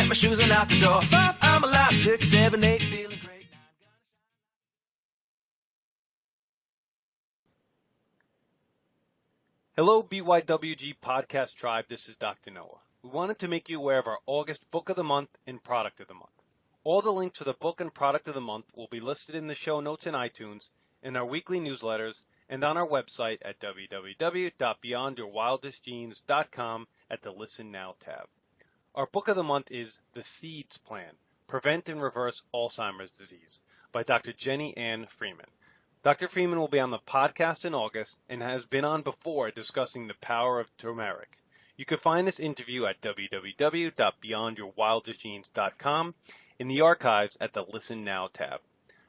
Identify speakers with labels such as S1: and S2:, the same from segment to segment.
S1: get my shoes and out the door. 5, I'm alive. 6, 7, 8, feeling great.
S2: Hello, BYWG Podcast Tribe. This is Dr. Noah. We wanted to make you aware of our August Book of the Month and Product of the Month. All the links to the book and product of the month will be listed in the show notes in iTunes, in our weekly newsletters, and on our website at www.beyondyourwildestgenes.com at the Listen Now tab. Our book of the month is The Seeds Plan, Prevent and Reverse Alzheimer's Disease by Dr. Jenny Ann Freeman. Dr. Freeman will be on the podcast in August and has been on before discussing the power of turmeric. You can find this interview at www.beyondyourwildestgenes.com in the archives at the Listen Now tab.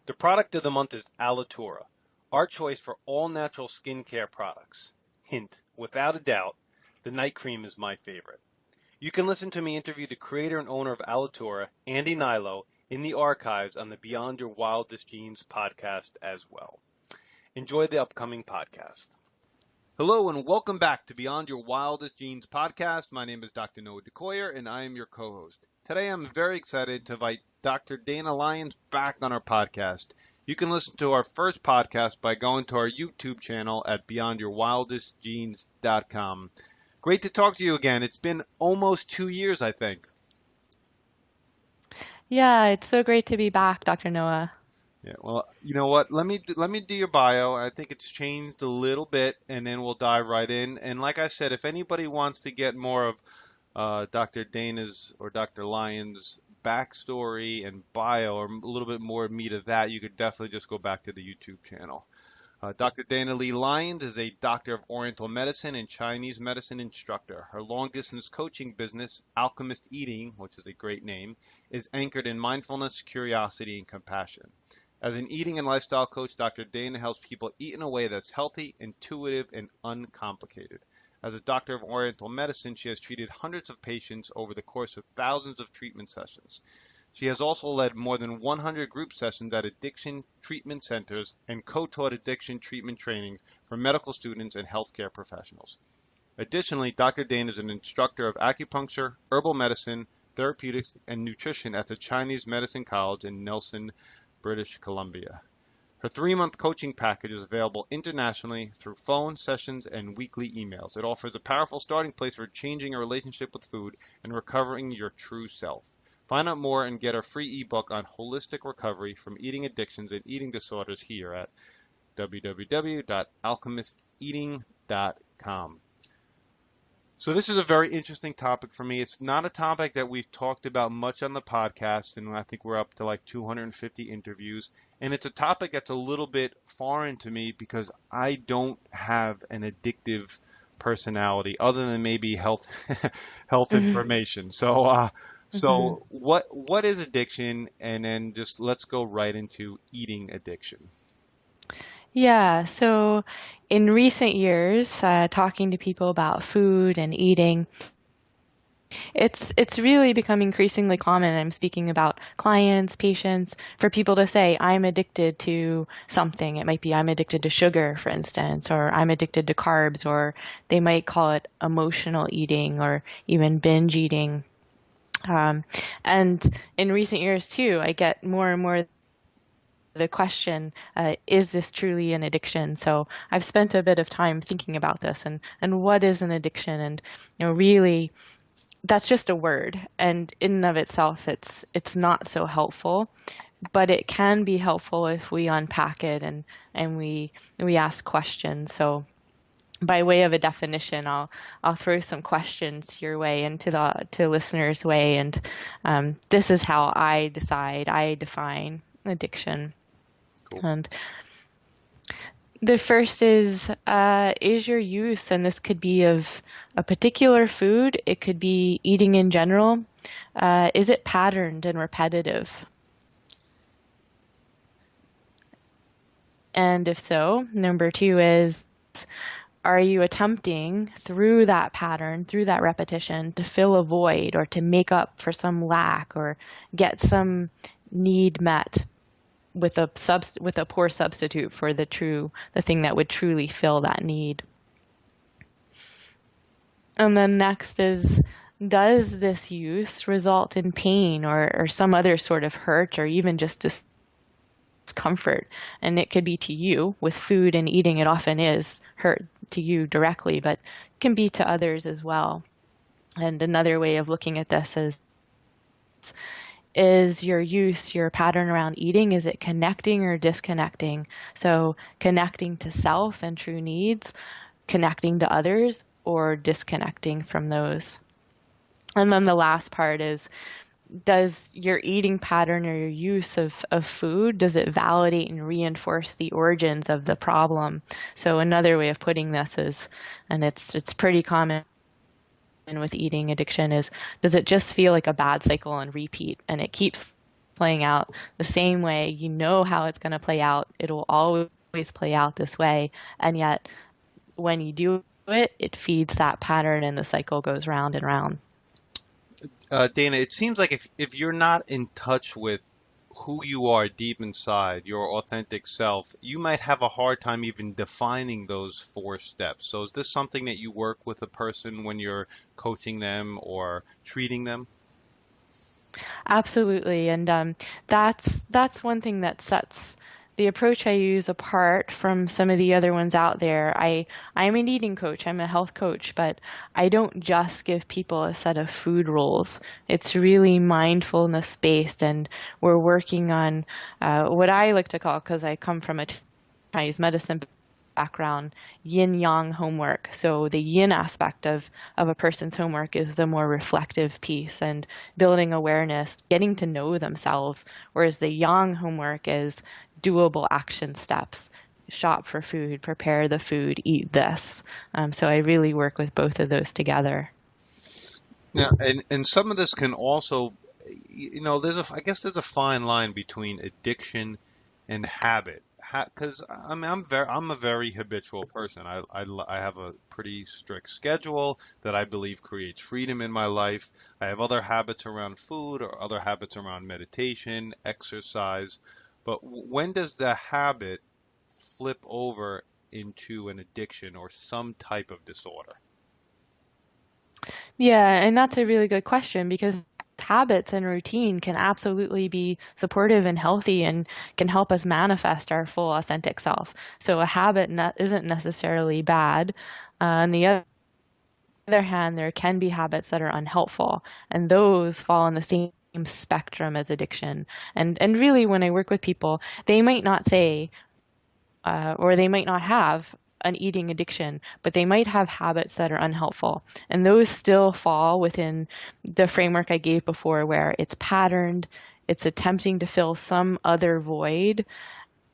S2: The product of the month is Alitura, our choice for all natural skincare products. Hint, without a doubt, the night cream is my favorite. You can listen to me interview the creator and owner of Alitura, Andy Nilo, in the archives on the Beyond Your Wildest Genes podcast as well. Enjoy the upcoming podcast. Hello and welcome back to Beyond Your Wildest Genes podcast. My name is Dr. Noah DeCoyer and I am your co-host. Today I'm very excited to invite Dr. Leigh Lyons back on our podcast. You can listen to our first podcast by going to our YouTube channel at beyondyourwildestgenes.com. Great to talk to you again. It's been almost 2 years, I think.
S3: Yeah, it's so great to be back, Dr. Noah.
S2: Yeah, well, you know what? Let me do your bio. I think it's changed a little bit, and then we'll dive right in. And like I said, if anybody wants to get more of Dr. Dana's or Dr. Lyons' backstory and bio, or a little bit more meat of that, you could definitely just go back to the YouTube channel. Dr. Leigh Lyons is a Doctor of Oriental Medicine and Chinese medicine instructor. Her long-distance coaching business, Alchemist Eating, which is a great name, is anchored in mindfulness, curiosity, and compassion. As an eating and lifestyle coach, Dr. Dana helps people eat in a way that's healthy, intuitive, and uncomplicated. As a Doctor of Oriental Medicine, she has treated hundreds of patients over the course of thousands of treatment sessions. She has also led more than 100 group sessions at addiction treatment centers and co-taught addiction treatment trainings for medical students and healthcare professionals. Additionally, Dr. Dana is an instructor of acupuncture, herbal medicine, therapeutics, and nutrition at the Chinese Medicine College in Nelson, British Columbia. Her 3-month coaching package is available internationally through phone sessions and weekly emails. It offers a powerful starting place for changing your relationship with food and recovering your true self. Find out more and get our free ebook on holistic recovery from eating addictions and eating disorders here at www.alchemisteating.com. So this is a very interesting topic for me. It's not a topic that we've talked about much on the podcast, and I think we're up to like 250 interviews. And it's a topic that's a little bit foreign to me because I don't have an addictive personality other than maybe health information. So what is addiction? And then just let's go right into eating addiction.
S3: Yeah, so in recent years, talking to people about food and eating, it's really become increasingly common. I'm speaking about clients, patients, for people to say, I'm addicted to something. It might be I'm addicted to sugar, for instance, or I'm addicted to carbs, or they might call it emotional eating or even binge eating. And in recent years, too, I get more and more the question, is this truly an addiction? So I've spent a bit of time thinking about this and what is an addiction? And really, that's just a word, and in and of itself, it's not so helpful, but it can be helpful if we unpack it and we ask questions. So by way of a definition, I'll throw some questions your way and to listeners' way, and this is how I define addiction. Cool. And the first is your use, and this could be of a particular food, it could be eating in general. Is it patterned and repetitive? And if so, number 2 is, are you attempting through that pattern, through that repetition, to fill a void or to make up for some lack or get some need met with a poor substitute for the thing that would truly fill that need? And then next is, does this use result in pain or some other sort of hurt or even just discomfort? And it could be to you with food and eating, it often is hurt to you directly, but it can be to others as well. And another way of looking at this is your use, your pattern around eating, is it connecting or disconnecting? So connecting to self and true needs, connecting to others, or disconnecting from those. And then the last part is, does your eating pattern or your use of food, does it validate and reinforce the origins of the problem? So another way of putting this is, and it's pretty common with eating addiction, is, does it just feel like a bad cycle on repeat and it keeps playing out the same way? You know how it's going to play out. It'll always play out this way. And yet when you do it, it feeds that pattern and the cycle goes round and round.
S2: Dana, it seems like if you're not in touch with who you are deep inside, your authentic self, you might have a hard time even defining those 4 steps. So is this something that you work with a person when you're coaching them or treating them?
S3: Absolutely. And that's one thing that sets the approach I use apart from some of the other ones out there. I'm an eating coach, I'm a health coach, but I don't just give people a set of food rules. It's really mindfulness based, and we're working on what I like to call, because I come from a Chinese medicine background, yin yang homework. So the yin aspect of a person's homework is the more reflective piece and building awareness, getting to know themselves, whereas the yang homework is doable action steps. Shop for food, prepare the food, eat this. So I really work with both of those together.
S2: Yeah, and some of this can also, I guess there's a fine line between addiction and habit. Because I mean, I'm a very habitual person. I have a pretty strict schedule that I believe creates freedom in my life. I have other habits around food or other habits around meditation, exercise. But when does the habit flip over into an addiction or some type of disorder?
S3: Yeah, and that's a really good question, because habits and routine can absolutely be supportive and healthy and can help us manifest our full authentic self. So a habit isn't necessarily bad. On the other hand, there can be habits that are unhelpful, and those fall in the same spectrum as addiction. And really, when I work with people, they might not say or they might not have an eating addiction, but they might have habits that are unhelpful. And those still fall within the framework I gave before, where it's patterned, it's attempting to fill some other void,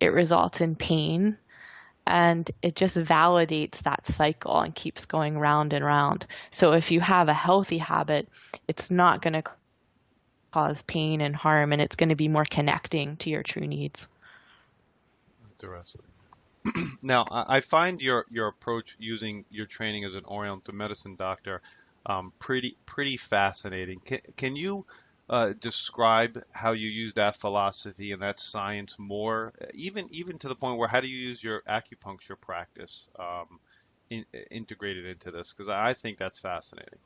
S3: it results in pain, and it just validates that cycle and keeps going round and round. So if you have a healthy habit, it's not going to cause pain and harm, and it's going to be more connecting to your true needs.
S2: Interesting. Now, I find your approach using your training as an Oriental medicine doctor pretty fascinating. Can you describe how you use that philosophy and that science more, even to the point where how do you use your acupuncture practice integrated into this? Because I think that's fascinating.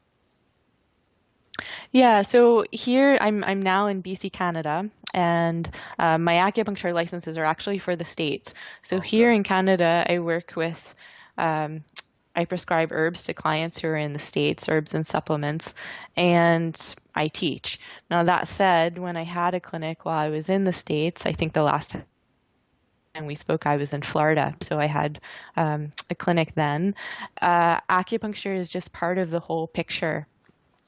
S3: Yeah, so here I'm now in BC, Canada, and my acupuncture licenses are actually for the States. So here
S2: Okay.
S3: in Canada, I work with, I prescribe herbs to clients who are in the States, herbs and supplements, and I teach. Now that said, when I had a clinic while I was in the States, I think the last time we spoke, I was in Florida, so I had a clinic then. Acupuncture is just part of the whole picture.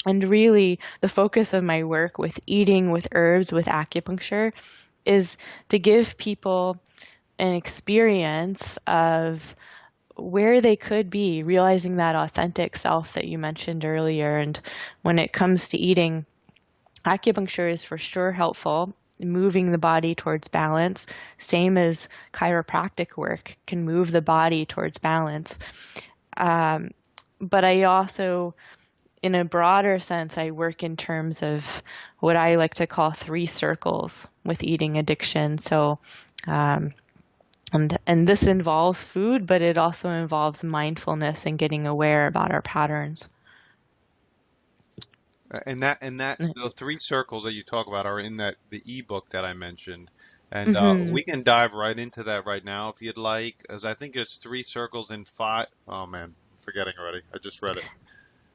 S3: And really, the focus of my work with eating, with herbs, with acupuncture is to give people an experience of where they could be, realizing that authentic self that you mentioned earlier. And when it comes to eating, acupuncture is for sure helpful, moving the body towards balance, same as chiropractic work can move the body towards balance. Um, but I also, in a broader sense, I work in terms of what I like to call 3 circles with eating addiction. So, um, and this involves food, but it also involves mindfulness and getting aware about our patterns.
S2: And that those three circles that you talk about are in the ebook that I mentioned. And
S3: Mm-hmm.
S2: we can dive right into that right now if you'd like, as I think there's three circles in five. Oh man, I'm forgetting already. I just read it.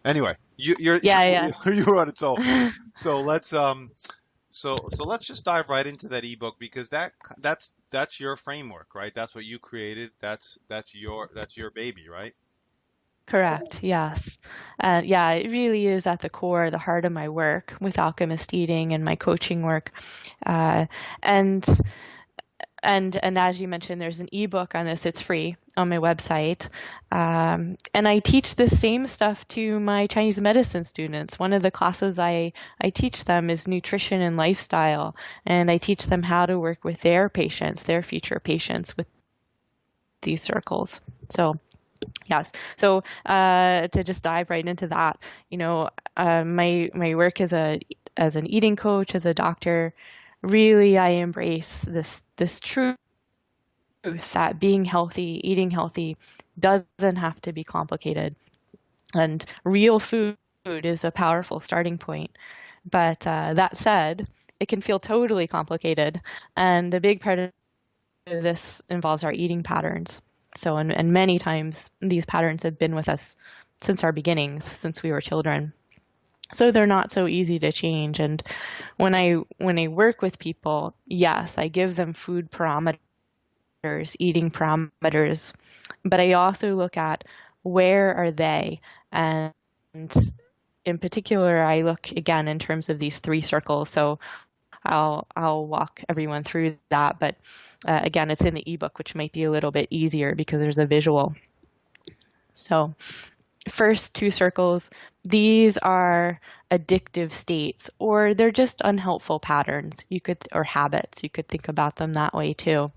S2: Anyway,
S3: Yeah,
S2: you read it. So
S3: yeah.
S2: so let's let's just dive right into that ebook because that's your framework, right? That's what you created. That's your baby, right?
S3: Correct. Yes. Yeah, it really is at the core, the heart of my work with Alchemist Eating and my coaching work. Uh, and and as you mentioned, there's an ebook on this. It's free on my website. And I teach the same stuff to my Chinese medicine students. One of the classes I teach them is nutrition and lifestyle, and I teach them how to work with their patients, their future patients with these circles. So yes. So to just dive right into that, my work as an eating coach, as a doctor, really I embrace this truth that being healthy, eating healthy, doesn't have to be complicated. And real food is a powerful starting point. But that said, it can feel totally complicated, and a big part of this involves our eating patterns. So, and many times these patterns have been with us since our beginnings, since we were children. So they're not so easy to change. And when I work with people, yes, I give them food parameters, eating parameters, but I also look at where are they, and in particular, I look again in terms of these three circles. So I'll walk everyone through that, but again, it's in the ebook, which might be a little bit easier because there's a visual. So first two circles, these are addictive states, or they're just unhelpful patterns. Or habits. You could think about them that way too.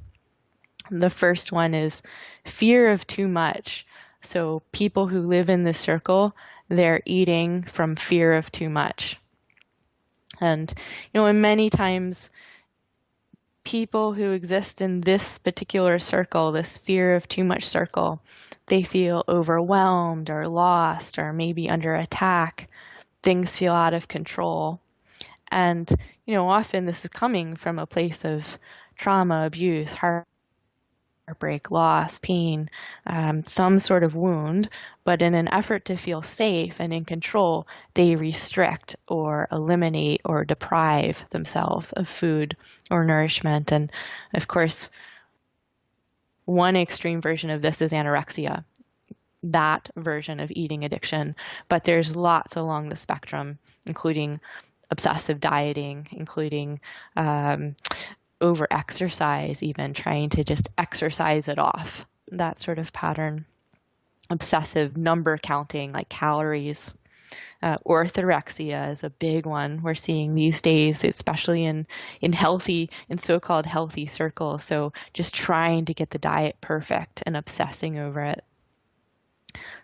S3: The first one is fear of too much. So people who live in this circle, they're eating from fear of too much. And, and many times people who exist in this particular circle, this fear of too much circle, they feel overwhelmed or lost or maybe under attack. Things feel out of control. And, often this is coming from a place of trauma, abuse, heartbreak, loss, pain, some sort of wound, but in an effort to feel safe and in control, they restrict or eliminate or deprive themselves of food or nourishment. And of course, one extreme version of this is anorexia, that version of eating addiction, but there's lots along the spectrum, including obsessive dieting, including over exercise, even trying to just exercise it off, that sort of pattern. Obsessive number counting, like calories. Orthorexia is a big one we're seeing these days, especially in so-called healthy circles. So just trying to get the diet perfect and obsessing over it.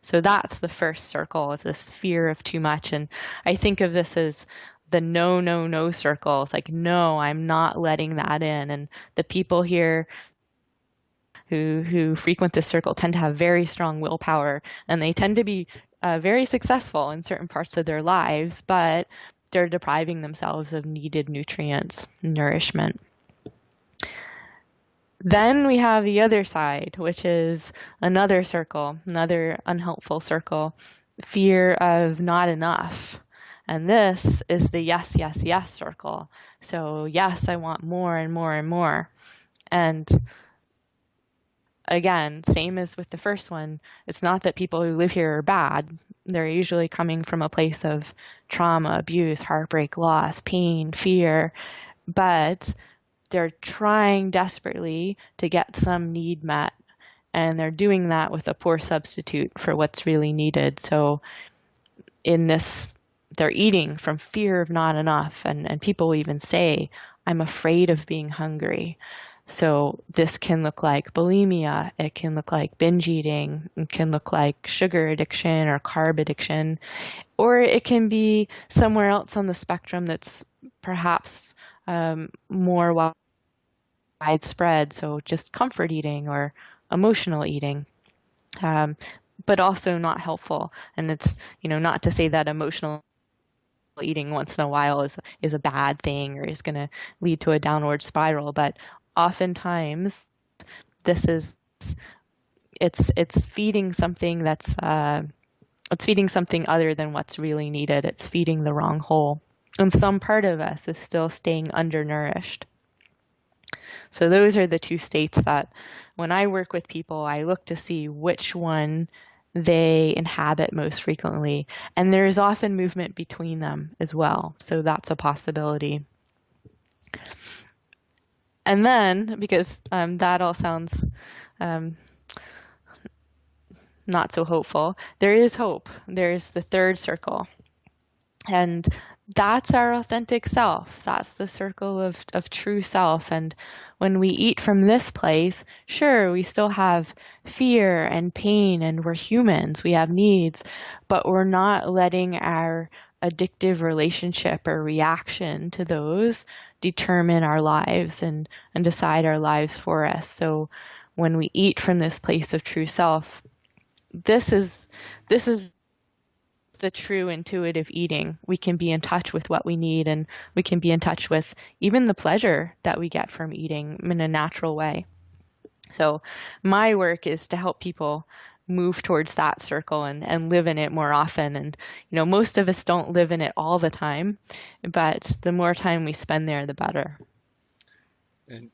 S3: So that's the first circle, is this fear of too much. And I think of this as the no, no, no circle. It's like, no, I'm not letting that in. And the people here who frequent this circle tend to have very strong willpower, and they tend to be very successful in certain parts of their lives, but they're depriving themselves of needed nutrients, nourishment. Then we have the other side, which is another circle, another unhelpful circle, fear of not enough. And this is the yes, yes, yes circle. So yes, I want more and more and more. And again, same as with the first one, it's not that people who live here are bad. They're usually coming from a place of trauma, abuse, heartbreak, loss, pain, fear, but they're trying desperately to get some need met, and they're doing that with a poor substitute for what's really needed. So in this, they're eating from fear of not enough, and people even say, I'm afraid of being hungry. So this can look like bulimia, it can look like binge eating, it can look like sugar addiction or carb addiction, or it can be somewhere else on the spectrum that's perhaps more widespread, so just comfort eating or emotional eating, but also not helpful. And it's, not to say that emotional eating once in a while is a bad thing or is going to lead to a downward spiral. But oftentimes this is it's feeding something that's it's feeding something other than what's really needed. It's feeding the wrong hole. And some part of us is still staying undernourished. So those are the two states that when I work with people, I look to see which one they inhabit most frequently. And there is often movement between them as well. So that's a possibility. And then, because that all sounds not so hopeful, there is hope. There's the third circle. And that's our authentic self. That's the circle of true self. And when we eat from this place, sure, we still have fear and pain and we're humans, we have needs, but we're not letting our addictive relationship or reaction to those determine our lives and decide our lives for us. So when we eat from this place of true self, this is the true intuitive eating. We can be in touch with what we need, and we can be in touch with even the pleasure that we get from eating in a natural way. So my work is to help people move towards that circle and live in it more often. And, most of us don't live in it all the time, but the more time we spend there, the better.
S2: And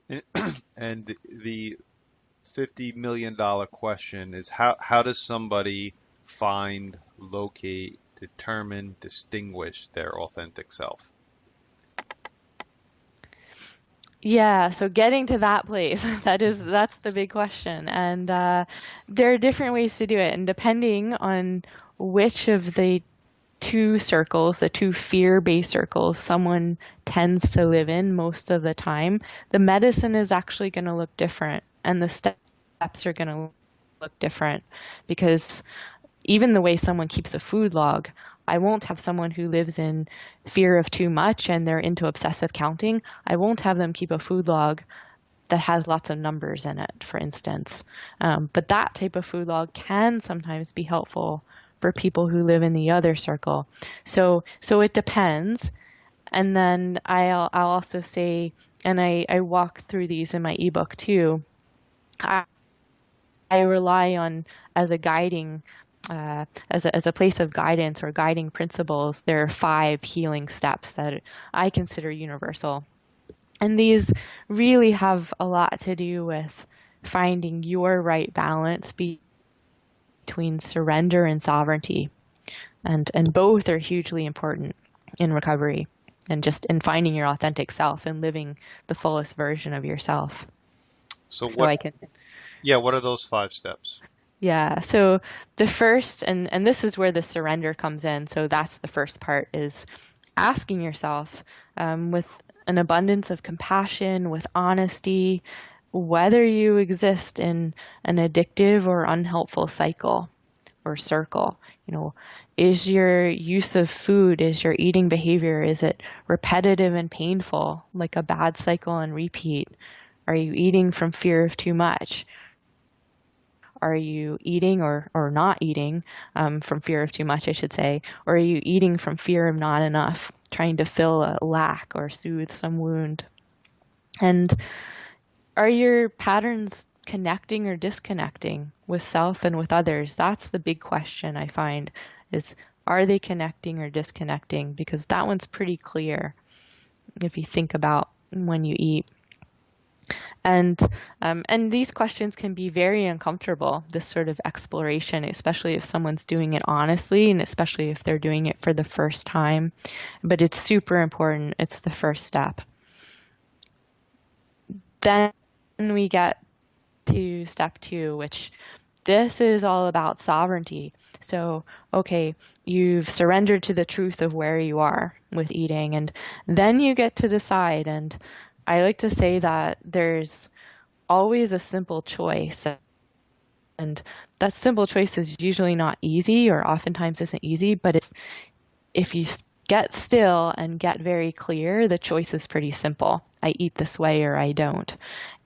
S2: the $50 million question is how does somebody find, locate, determine, distinguish their authentic self?
S3: Yeah, so getting to that place, that's the big question. And there are different ways to do it. And depending on which of the two circles, the two fear-based circles, someone tends to live in most of the time, the medicine is actually going to look different and the steps are going to look different, because even the way someone keeps a food log, I won't have someone who lives in fear of too much and they're into obsessive counting. I won't have them keep a food log that has lots of numbers in it, for instance. But that type of food log can sometimes be helpful for people who live in the other circle. So it depends. And then I'll also say, and I walk through these in my ebook too, I rely on as a guiding as a place of guidance or guiding principles. There are 5 healing steps that I consider universal. And these really have a lot to do with finding your right balance between surrender and sovereignty. And both are hugely important in recovery and just in finding your authentic self and living the fullest version of yourself.
S2: So what are those 5 steps?
S3: Yeah, so the first, and this is where the surrender comes in. So that's the first part, is asking yourself with an abundance of compassion, with honesty, whether you exist in an addictive or unhelpful cycle or circle. Is your use of food, is your eating behavior, is it repetitive and painful, like a bad cycle and repeat? Are you eating from fear of too much? Are you eating or not eating from fear of too much, I should say? Or are you eating from fear of not enough, trying to fill a lack or soothe some wound? And are your patterns connecting or disconnecting with self and with others? That's the big question I find, is are they connecting or disconnecting? Because that one's pretty clear if you think about when you eat. And these questions can be very uncomfortable, this sort of exploration, especially if someone's doing it honestly and especially if they're doing it for the first time. But it's super important. It's the first step. Then we get to step 2, which this is all about sovereignty. So, okay, you've surrendered to the truth of where you are with eating, and then you get to decide. And I like to say that there's always a simple choice, and that simple choice is usually not easy, or oftentimes isn't easy, but it's, if you get still and get very clear, the choice is pretty simple. I eat this way or I don't.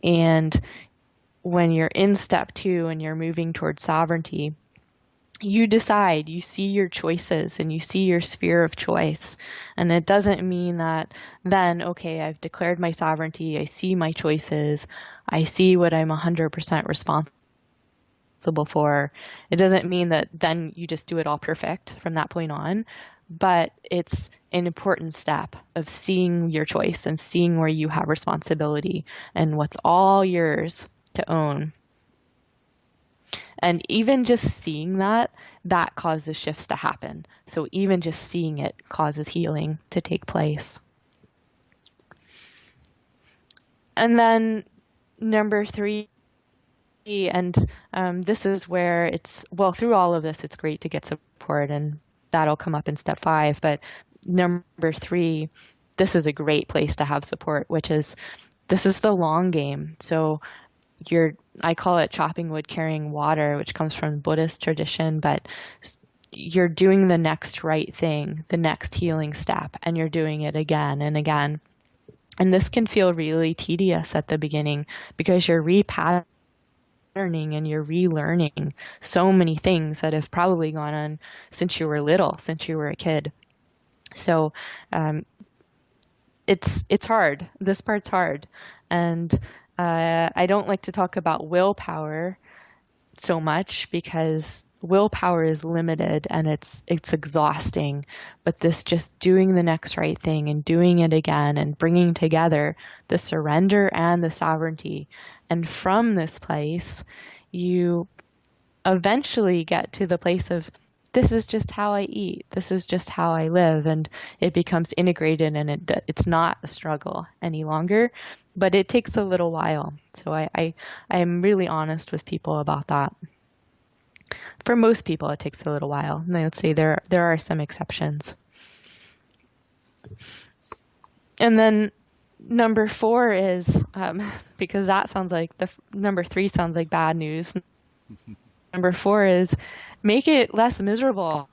S3: And when you're in step 2 and you're moving towards sovereignty, you decide, you see your choices and you see your sphere of choice. And it doesn't mean that then, okay, I've declared my sovereignty, I see my choices, I see what I'm 100% responsible for. It doesn't mean that then you just do it all perfect from that point on, but it's an important step of seeing your choice and seeing where you have responsibility and what's all yours to own. And even just seeing that causes shifts to happen. So even just seeing it causes healing to take place. And then number 3, and this is where it's, well, through all of this, it's great to get support, and that'll come up in step 5. But number 3, this is a great place to have support, which is, this is the long game. So I call it chopping wood, carrying water, which comes from Buddhist tradition, but you're doing the next right thing, the next healing step, and you're doing it again and again. And this can feel really tedious at the beginning because you're repatterning and you're relearning so many things that have probably gone on since you were little, since you were a kid. So it's hard. This part's hard. And I don't like to talk about willpower so much because willpower is limited and it's exhausting. But this just doing the next right thing and doing it again and bringing together the surrender and the sovereignty. And from this place, you eventually get to the place of, this is just how I eat. This is just how I live. And it becomes integrated, and it's not a struggle any longer, but it takes a little while. So I'm really honest with people about that. For most people, it takes a little while. And let's say there are some exceptions. And then number 4 is, because that sounds like, number 3 sounds like bad news. Number 4 is make it less miserable,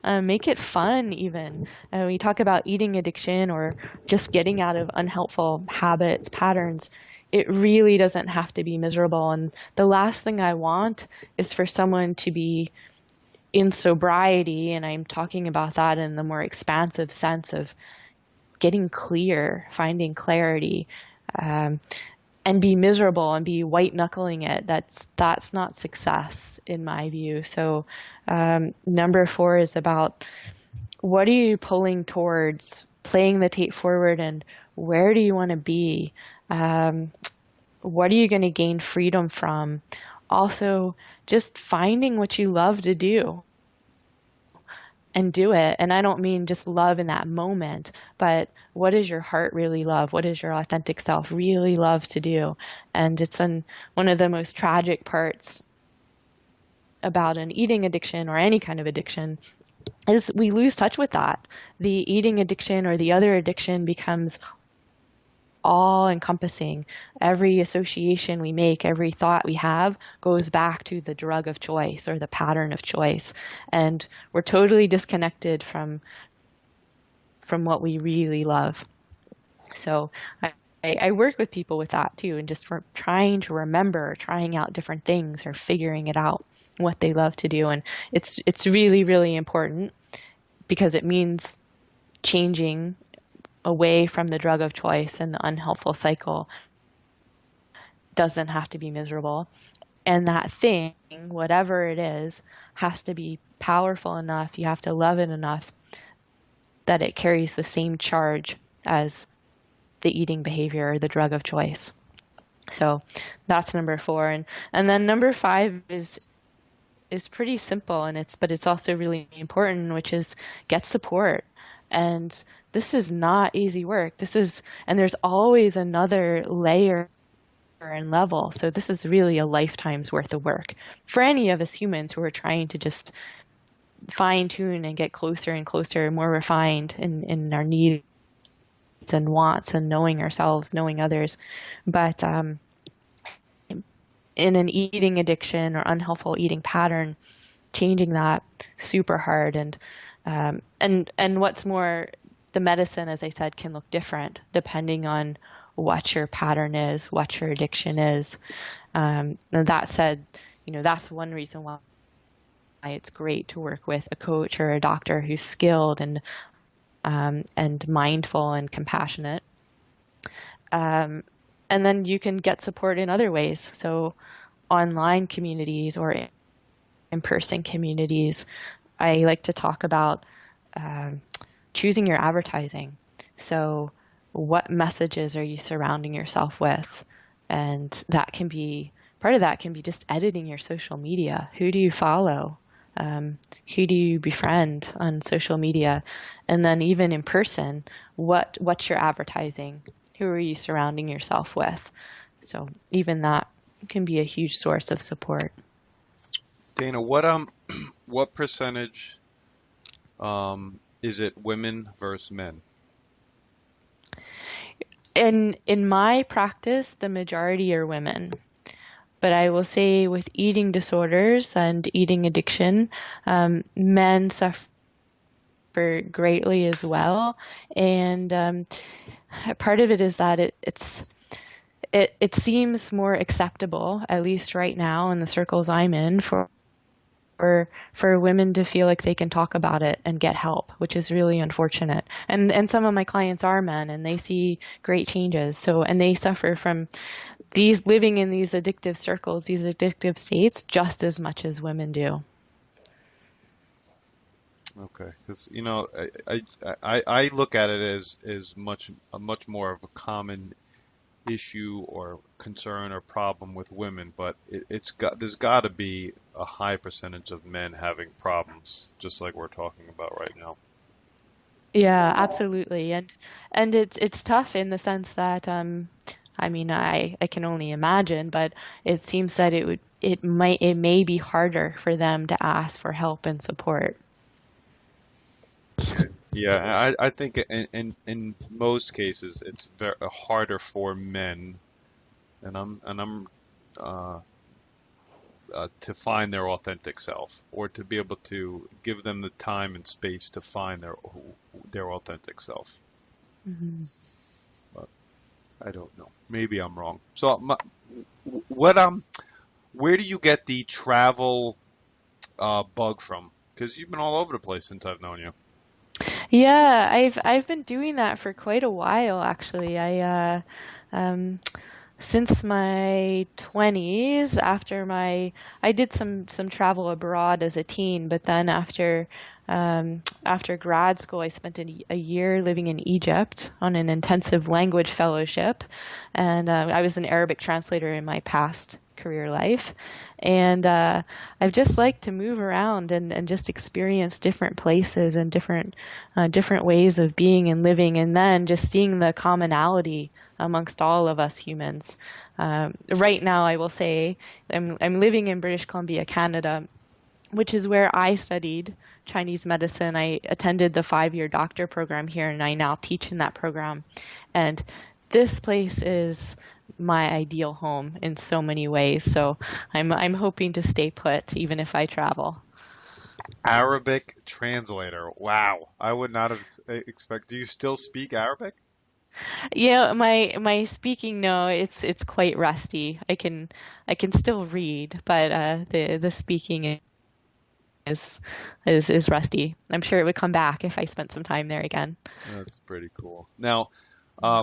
S3: make it fun even. We talk about eating addiction or just getting out of unhelpful habits, patterns. It really doesn't have to be miserable. And the last thing I want is for someone to be in sobriety, and I'm talking about that in the more expansive sense of getting clear, finding clarity, and be miserable and be white knuckling it. That's not success in my view. So number 4 is about, what are you pulling towards, playing the tape forward, and where do you want to be? What are you going to gain freedom from? Also, just finding what you love to do and do it. And I don't mean just love in that moment, but what does your heart really love? What does your authentic self really love to do? And it's one of the most tragic parts about an eating addiction or any kind of addiction is we lose touch with that. The eating addiction or the other addiction becomes all encompassing. Every association we make, every thought we have goes back to the drug of choice or the pattern of choice. And we're totally disconnected from what we really love. So I work with people with that too, and just for trying to remember, trying out different things or figuring it out, what they love to do. And it's really, really important because it means changing away from the drug of choice and the unhelpful cycle. Doesn't have to be miserable. And that thing, whatever it is, has to be powerful enough. You have to love it enough that it carries the same charge as the eating behavior or the drug of choice. So that's number 4. And then number 5 is pretty simple, but it's also really important, which is get support. And this is not easy work. And there's always another layer and level. So this is really a lifetime's worth of work for any of us humans who are trying to just fine tune and get closer and closer, more refined in our needs and wants and knowing ourselves, knowing others. But in an eating addiction or unhelpful eating pattern, changing that, super hard. And what's more, the medicine, as I said, can look different depending on what your pattern is, what your addiction is. And that said, that's one reason why it's great to work with a coach or a doctor who's skilled and mindful and compassionate. And then you can get support in other ways. So online communities or in-person communities. I like to talk about choosing your advertising. So what messages are you surrounding yourself with? And that can be, part of that can be just editing your social media. Who do you follow? Who do you befriend on social media? And then even in person, what's your advertising? Who are you surrounding yourself with? So even that can be a huge source of support.
S2: Dana, what percentage is it women versus men?
S3: In my practice, the majority are women. But I will say with eating disorders and eating addiction, men suffer greatly as well. And part of it is that it seems more acceptable, at least right now in the circles I'm in, for women to feel like they can talk about it and get help, which is really unfortunate. And some of my clients are men, and they see great changes. So, and they suffer from these living in these addictive circles, these addictive states, just as much as women do.
S2: Okay, because I look at it as much more of a common issue or concern or problem with women, but there's got to be a high percentage of men having problems, just like we're talking about right now.
S3: Yeah, absolutely. And it's tough in the sense that I mean I can only imagine, but it seems that it may be harder for them to ask for help and support.
S2: Yeah, I think in most cases it's very harder for men, and I'm uh, to find their authentic self, or to be able to give them the time and space to find their authentic self.
S3: Hmm.
S2: But I don't know. Maybe I'm wrong. So, what where do you get the travel bug from? Because you've been all over the place since I've known you.
S3: Yeah, I've been doing that for quite a while actually. Um, since my 20s, I did some travel abroad as a teen, but then after grad school, I spent a year living in Egypt on an intensive language fellowship, and I was an Arabic translator in my past career life. And I've just liked to move around and just experience different places and different ways of being and living, and then just seeing the commonality amongst all of us humans. Right now, I will say I'm living in British Columbia, Canada, which is where I studied Chinese medicine. I attended the 5-year doctor program here, and I now teach in that program. And this place is my ideal home in so many ways. So I'm hoping to stay put, even if I travel.
S2: Arabic translator. Wow, I would not have expected. Do you still speak Arabic?
S3: Yeah, my speaking, no, it's quite rusty. I can still read, but the speaking is is rusty. I'm sure it would come back if I spent some time there again.
S2: That's pretty cool. Now,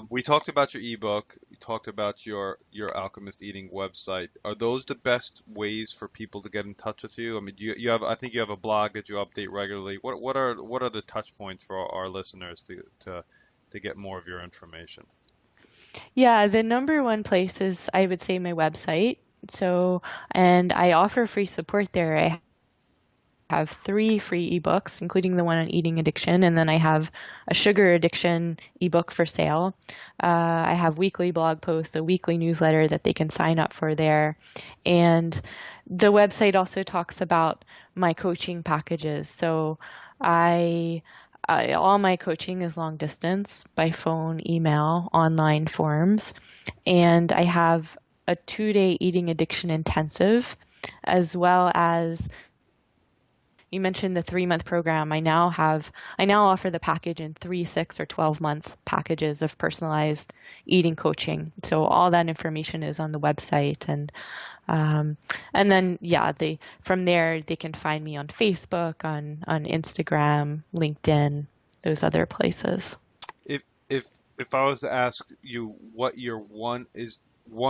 S2: we talked about your ebook. We talked about your Alchemist Eating website. Are those the best ways for people to get in touch with you? I mean, you have, I think you have a blog that you update regularly. What are the touch points for our listeners to get more of your information?
S3: Yeah, the number one place is, I would say, my website. So, and I offer free support there. I have 3 free ebooks, including the one on eating addiction, and then I have a sugar addiction ebook for sale. I have weekly blog posts, a weekly newsletter that they can sign up for there. And the website also talks about my coaching packages. So I all my coaching is long distance by phone, email, online forms, and I have a 2-day eating addiction intensive, as well as you mentioned the 3-month program. I now offer the package in 3, 6, or 12-month packages of personalized eating coaching. So all that information is on the website, and And then, yeah, from there they can find me on Facebook, on Instagram, LinkedIn, those other places.
S2: If if if I was to ask you what your one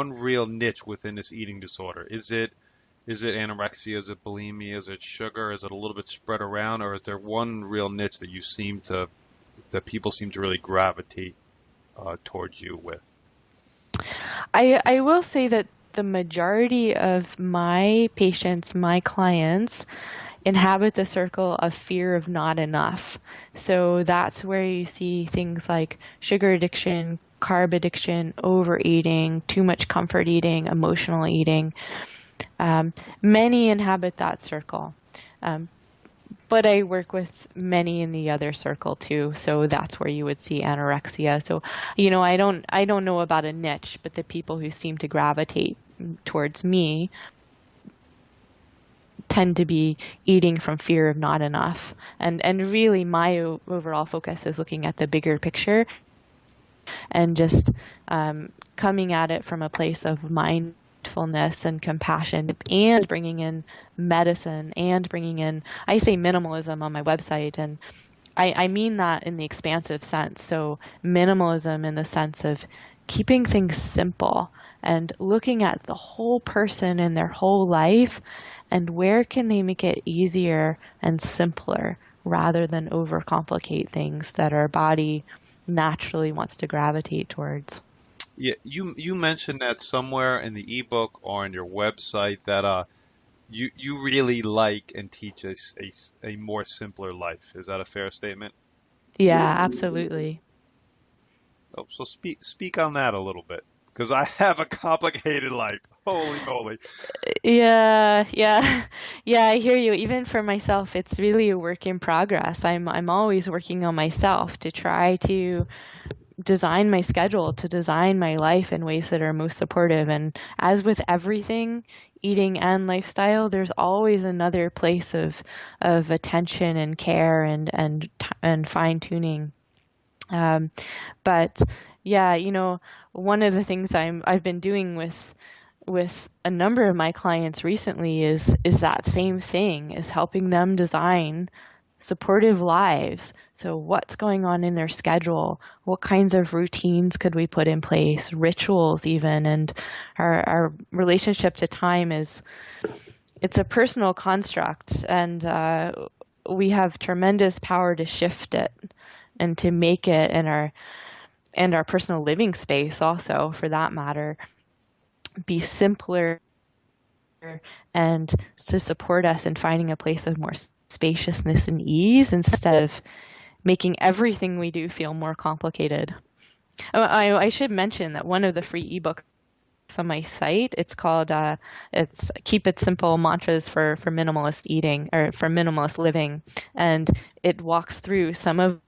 S2: real niche within this eating disorder, is it anorexia, is it bulimia, is it sugar, is it a little bit spread around, or is there one real niche that people seem to really gravitate towards you with?
S3: I will say that the majority of my patients, my clients, inhabit the circle of fear of not enough. So that's where you see things like sugar addiction, carb addiction, overeating, too much comfort eating, emotional eating. Many inhabit that circle. Um, but I work with many in the other circle too, so that's where you would see anorexia. So, I don't know about a niche, but the people who seem to gravitate towards me tend to be eating from fear of not enough. And really my overall focus is looking at the bigger picture and just coming at it from a place of mindfulness and compassion, and bringing in medicine, and bringing in, I say minimalism on my website, and I mean that in the expansive sense. So minimalism in the sense of keeping things simple and looking at the whole person and their whole life, and where can they make it easier and simpler rather than overcomplicate things that our body naturally wants to gravitate towards.
S2: Yeah, you mentioned that somewhere in the ebook or on your website that you really like and teach a more simpler life. Is that a fair statement?
S3: Yeah, absolutely.
S2: Oh, so speak on that a little bit, because I have a complicated life. Holy moly.
S3: Yeah, yeah, yeah, I hear you. Even for myself, it's really a work in progress. I'm always working on myself to try to design my schedule, to design my life in ways that are most supportive. And as with everything, eating and lifestyle, there's always another place of attention and care and fine tuning. Um, but yeah, one of the things I've been doing with a number of my clients recently is that same thing, is helping them design supportive lives. So what's going on in their schedule? What kinds of routines could we put in place? Rituals even, and our relationship to time it's a personal construct, and we have tremendous power to shift it and to make it in our personal living space also, for that matter, be simpler and to support us in finding a place of more spaciousness and ease instead of making everything we do feel more complicated. I should mention that one of the free ebooks on my site, it's called it's Keep It Simple Mantras for Minimalist Eating, or for Minimalist Living, and it walks through some of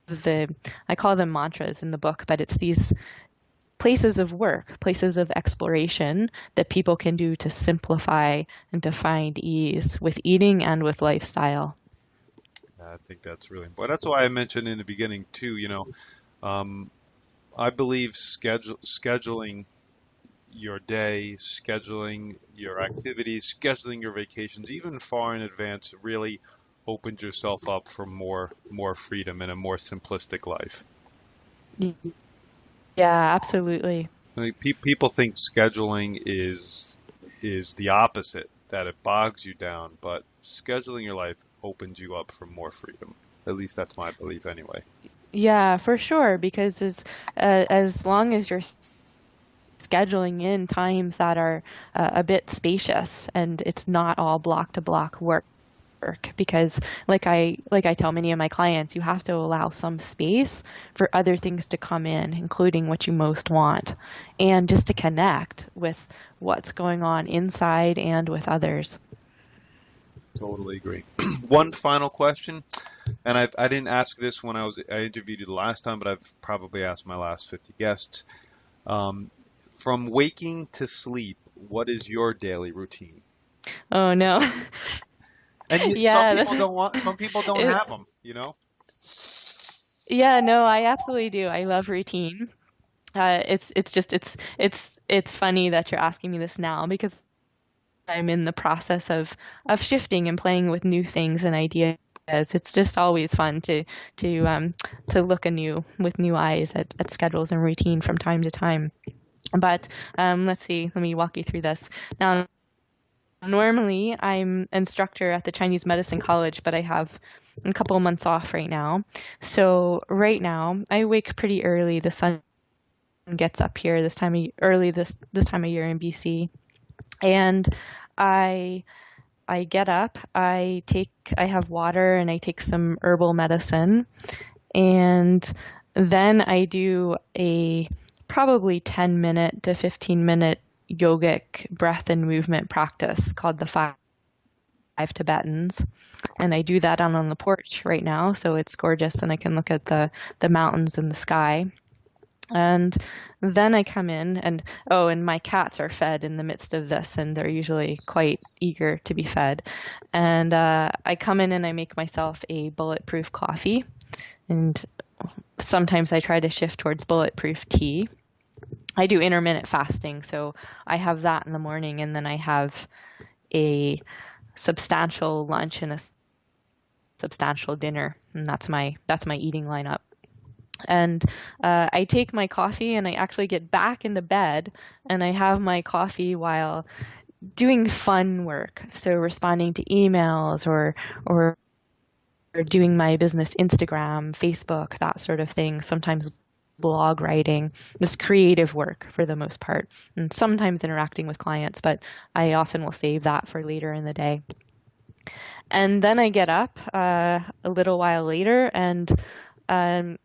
S3: the, I call them mantras in the book, but it's these places of work, places of exploration that people can do to simplify and to find ease with eating and with lifestyle.
S2: I think that's really important. That's why I mentioned in the beginning too, um, I believe scheduling your day, scheduling your activities, scheduling your vacations, even far in advance, really opens yourself up for more freedom and a more simplistic life.
S3: Yeah, absolutely.
S2: I think people think scheduling is the opposite, that it bogs you down, but scheduling your life opens you up for more freedom. At least that's my belief anyway.
S3: Yeah, for sure, because as long as you're scheduling in times that are a bit spacious and it's not all block to block work, because like I tell many of my clients, you have to allow some space for other things to come in, including what you most want, and just to connect with what's going on inside and with others.
S2: Totally agree. One final question, and I didn't ask this when I interviewed you the last time, but I've probably asked my last 50 guests. Um, from waking to sleep, what is your daily routine?
S3: Oh no.
S2: And some
S3: Yeah,
S2: people don't want, some people don't
S3: it,
S2: have them, you know?
S3: yeah, no, I absolutely do. I love routine. It's funny that you're asking me this now because I'm in the process of shifting and playing with new things and ideas. It's just always fun to to look anew with new eyes at schedules and routine from time to time. But let's see, let me walk you through this. Now, normally I'm instructor at the Chinese Medicine College, but I have a couple of months off right now. So right now I wake pretty early. The sun gets up here this time of early this time of year in BC, and I I get up, I have water and I take some herbal medicine, and then I do a probably 10-minute to 15-minute yogic breath and movement practice called the five Tibetans. And I do that on the porch right now, so it's gorgeous and I can look at the mountains and the sky. And then I come in and oh, and my cats are fed in the midst of this, and they're usually quite eager to be fed. And I come in and I make myself a bulletproof coffee, and sometimes I try to shift towards bulletproof tea. I do intermittent fasting, so I have that in the morning, and then I have a substantial lunch and a substantial dinner, and that's my eating lineup. And I take my coffee and I actually get back into bed and I have my coffee while doing fun work. So responding to emails or doing my business Instagram, Facebook, that sort of thing. Sometimes blog writing, just creative work for the most part, and sometimes interacting with clients, but I often will save that for later in the day. And then I get up a little while later and um,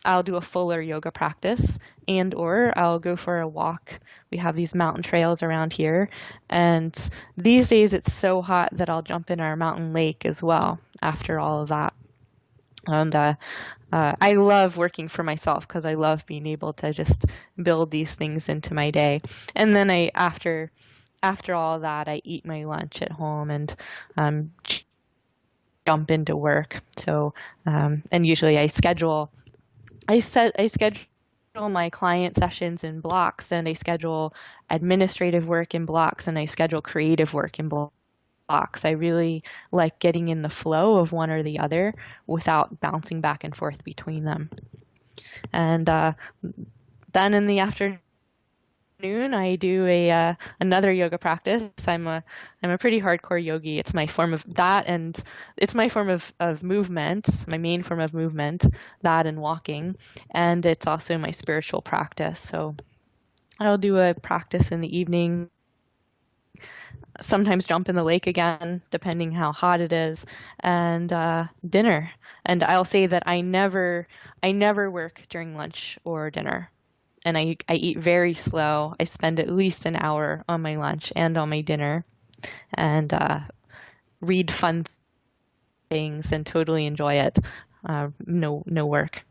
S3: I'll do a fuller yoga practice and or I'll go for a walk. We have these mountain trails around here, and these days it's so hot that I'll jump in our mountain lake as well after all of that. And I love working for myself because I love being able to just build these things into my day. And then after all that, I eat my lunch at home and um, jump into work. So and usually I schedule my client sessions in blocks, and I schedule administrative work in blocks, and I schedule creative work in blocks. I really like getting in the flow of one or the other without bouncing back and forth between them. And then in the afternoon, I do a another yoga practice. I'm a pretty hardcore yogi. It's my form of that, and it's my form of movement, my main form of movement, that and walking, and it's also my spiritual practice. So I'll do a practice in the evening, sometimes jump in the lake again, depending how hot it is, and dinner. And I'll say that I never work during lunch or dinner. And I eat very slow. I spend at least an hour on my lunch and on my dinner, and read fun things and totally enjoy it. No work.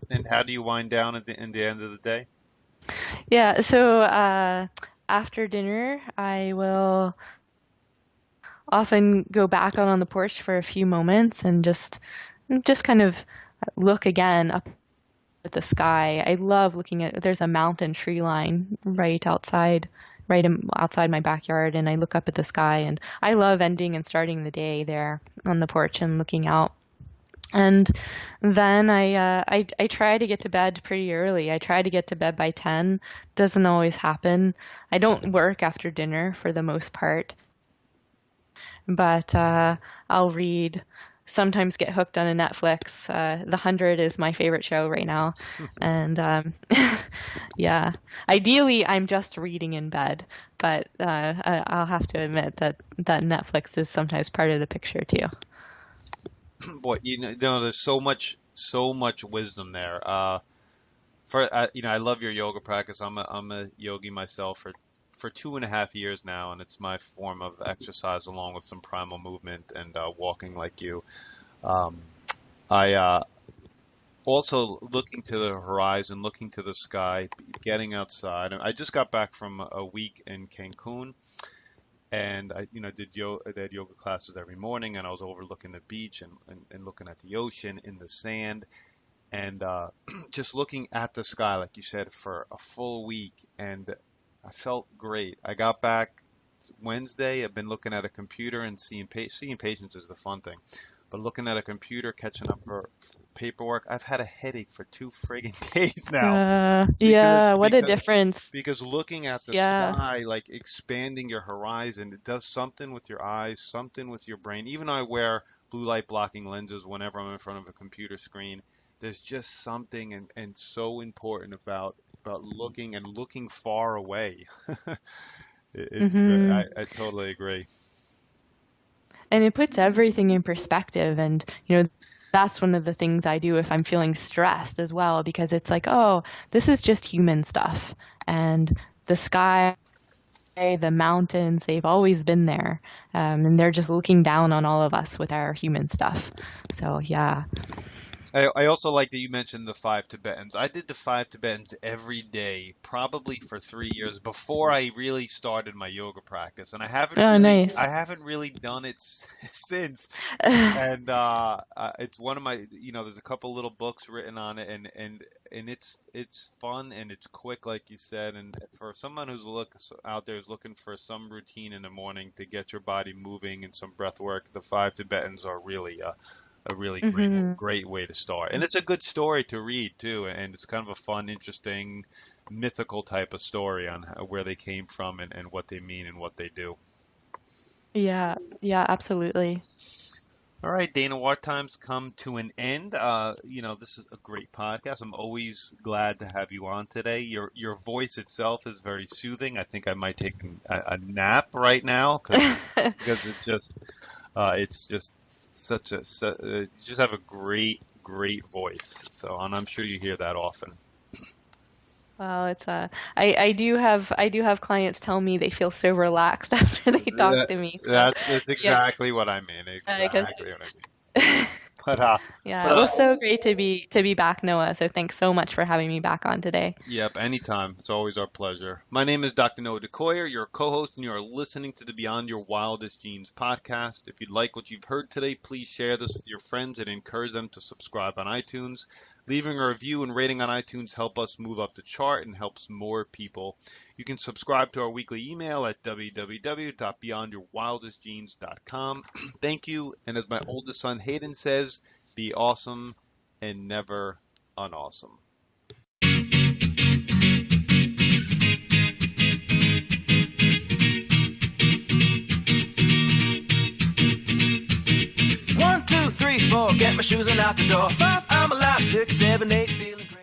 S2: And how do you wind down at the end of the day?
S3: Yeah, so after dinner, I will often go back out on the porch for a few moments and just kind of look again up at the sky. I love looking at there's a mountain tree line outside my backyard, and I look up at the sky, and I love ending and starting the day there on the porch and looking out. And then I try to get to bed pretty early. I try to get to bed by 10. Doesn't always happen. I don't work after dinner for the most part, but I'll read, sometimes get hooked on a Netflix. The Hundred is my favorite show right now. And yeah, ideally I'm just reading in bed, but I'll have to admit that Netflix is sometimes part of the picture too.
S2: Boy, there's so much wisdom there. I love your yoga practice. I'm a yogi myself for 2.5 years now, and it's my form of exercise along with some primal movement and walking like you. Um, I also looking to the horizon, looking to the sky, getting outside. I just got back from a week in Cancun, and I, they had yoga classes every morning, and I was overlooking the beach and looking at the ocean in the sand, and just looking at the sky, like you said, for a full week, and I felt great. I got back Wednesday. I've been looking at a computer and seeing patients is the fun thing, but looking at a computer, catching up for paperwork, I've had a headache for 2 friggin' days now.
S3: Yeah, what a difference.
S2: Because looking at the
S3: Yeah.
S2: sky, like expanding your horizon, it does something with your eyes, something with your brain. Even though I wear blue light blocking lenses whenever I'm in front of a computer screen, there's just something and so important about looking and looking far away.
S3: Hmm.
S2: I totally agree.
S3: And it puts everything in perspective. And, that's one of the things I do if I'm feeling stressed as well, because it's like, oh, this is just human stuff. And the sky, the mountains, they've always been there. And they're just looking down on all of us with our human stuff. So, yeah.
S2: I also like that you mentioned the 5 Tibetans. I did the 5 Tibetans every day, probably for 3 years before I really started my yoga practice, and
S3: Oh, nice.
S2: I haven't really done it since. And it's one of my, there's a couple little books written on it, and it's fun and it's quick, like you said. And for someone out there who's looking for some routine in the morning to get your body moving and some breath work, the 5 Tibetans are really a really
S3: Hmm.
S2: great way to start. And it's a good story to read too, and it's kind of a fun, interesting, mythical type of story on where they came from and what they mean and what they do.
S3: Yeah, yeah, absolutely.
S2: All right, Dana, our time's come to an end. This is a great podcast. I'm always glad to have you on today. Your voice itself is very soothing. I think I might take a nap right now because it's just you just have a great voice. So, and I'm sure you hear that often.
S3: Well, I do have clients tell me they feel so relaxed after they talk
S2: That,
S3: to me. So
S2: that's
S3: yeah,
S2: exactly what I mean.
S3: because
S2: Exactly what I mean. But
S3: yeah, it was so great to be back, Noah. So thanks so much for having me back on today.
S2: yep, anytime. It's always our pleasure. My name is Dr. Noah DeCoyer, your co-host, and you are listening to the Beyond Your Wildest Genes podcast. If you'd like what you've heard today, please share this with your friends and encourage them to subscribe on iTunes. Leaving a review and rating on iTunes help us move up the chart and helps more people. You can subscribe to our weekly email at www.beyondyourwildestgenes.com. Thank you, and as my oldest son Hayden says, be awesome and never unawesome.
S1: 1, 2, 3, 4, get my shoes and out the door. 5, I'm alive. 6, 7, 8, feeling great.